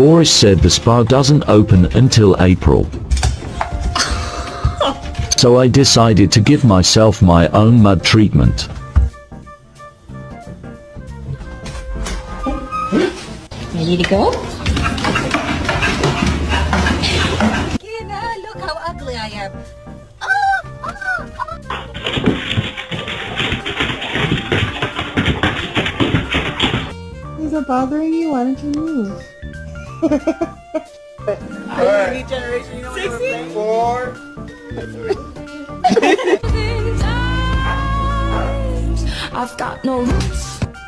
Boris said the spa doesn't open until April. So I decided to give myself my own mud treatment. Ready to go? Gina, look how ugly I am. Is it bothering you? Why don't you move? New generation, you know what we're playing? 4. I've got no roots.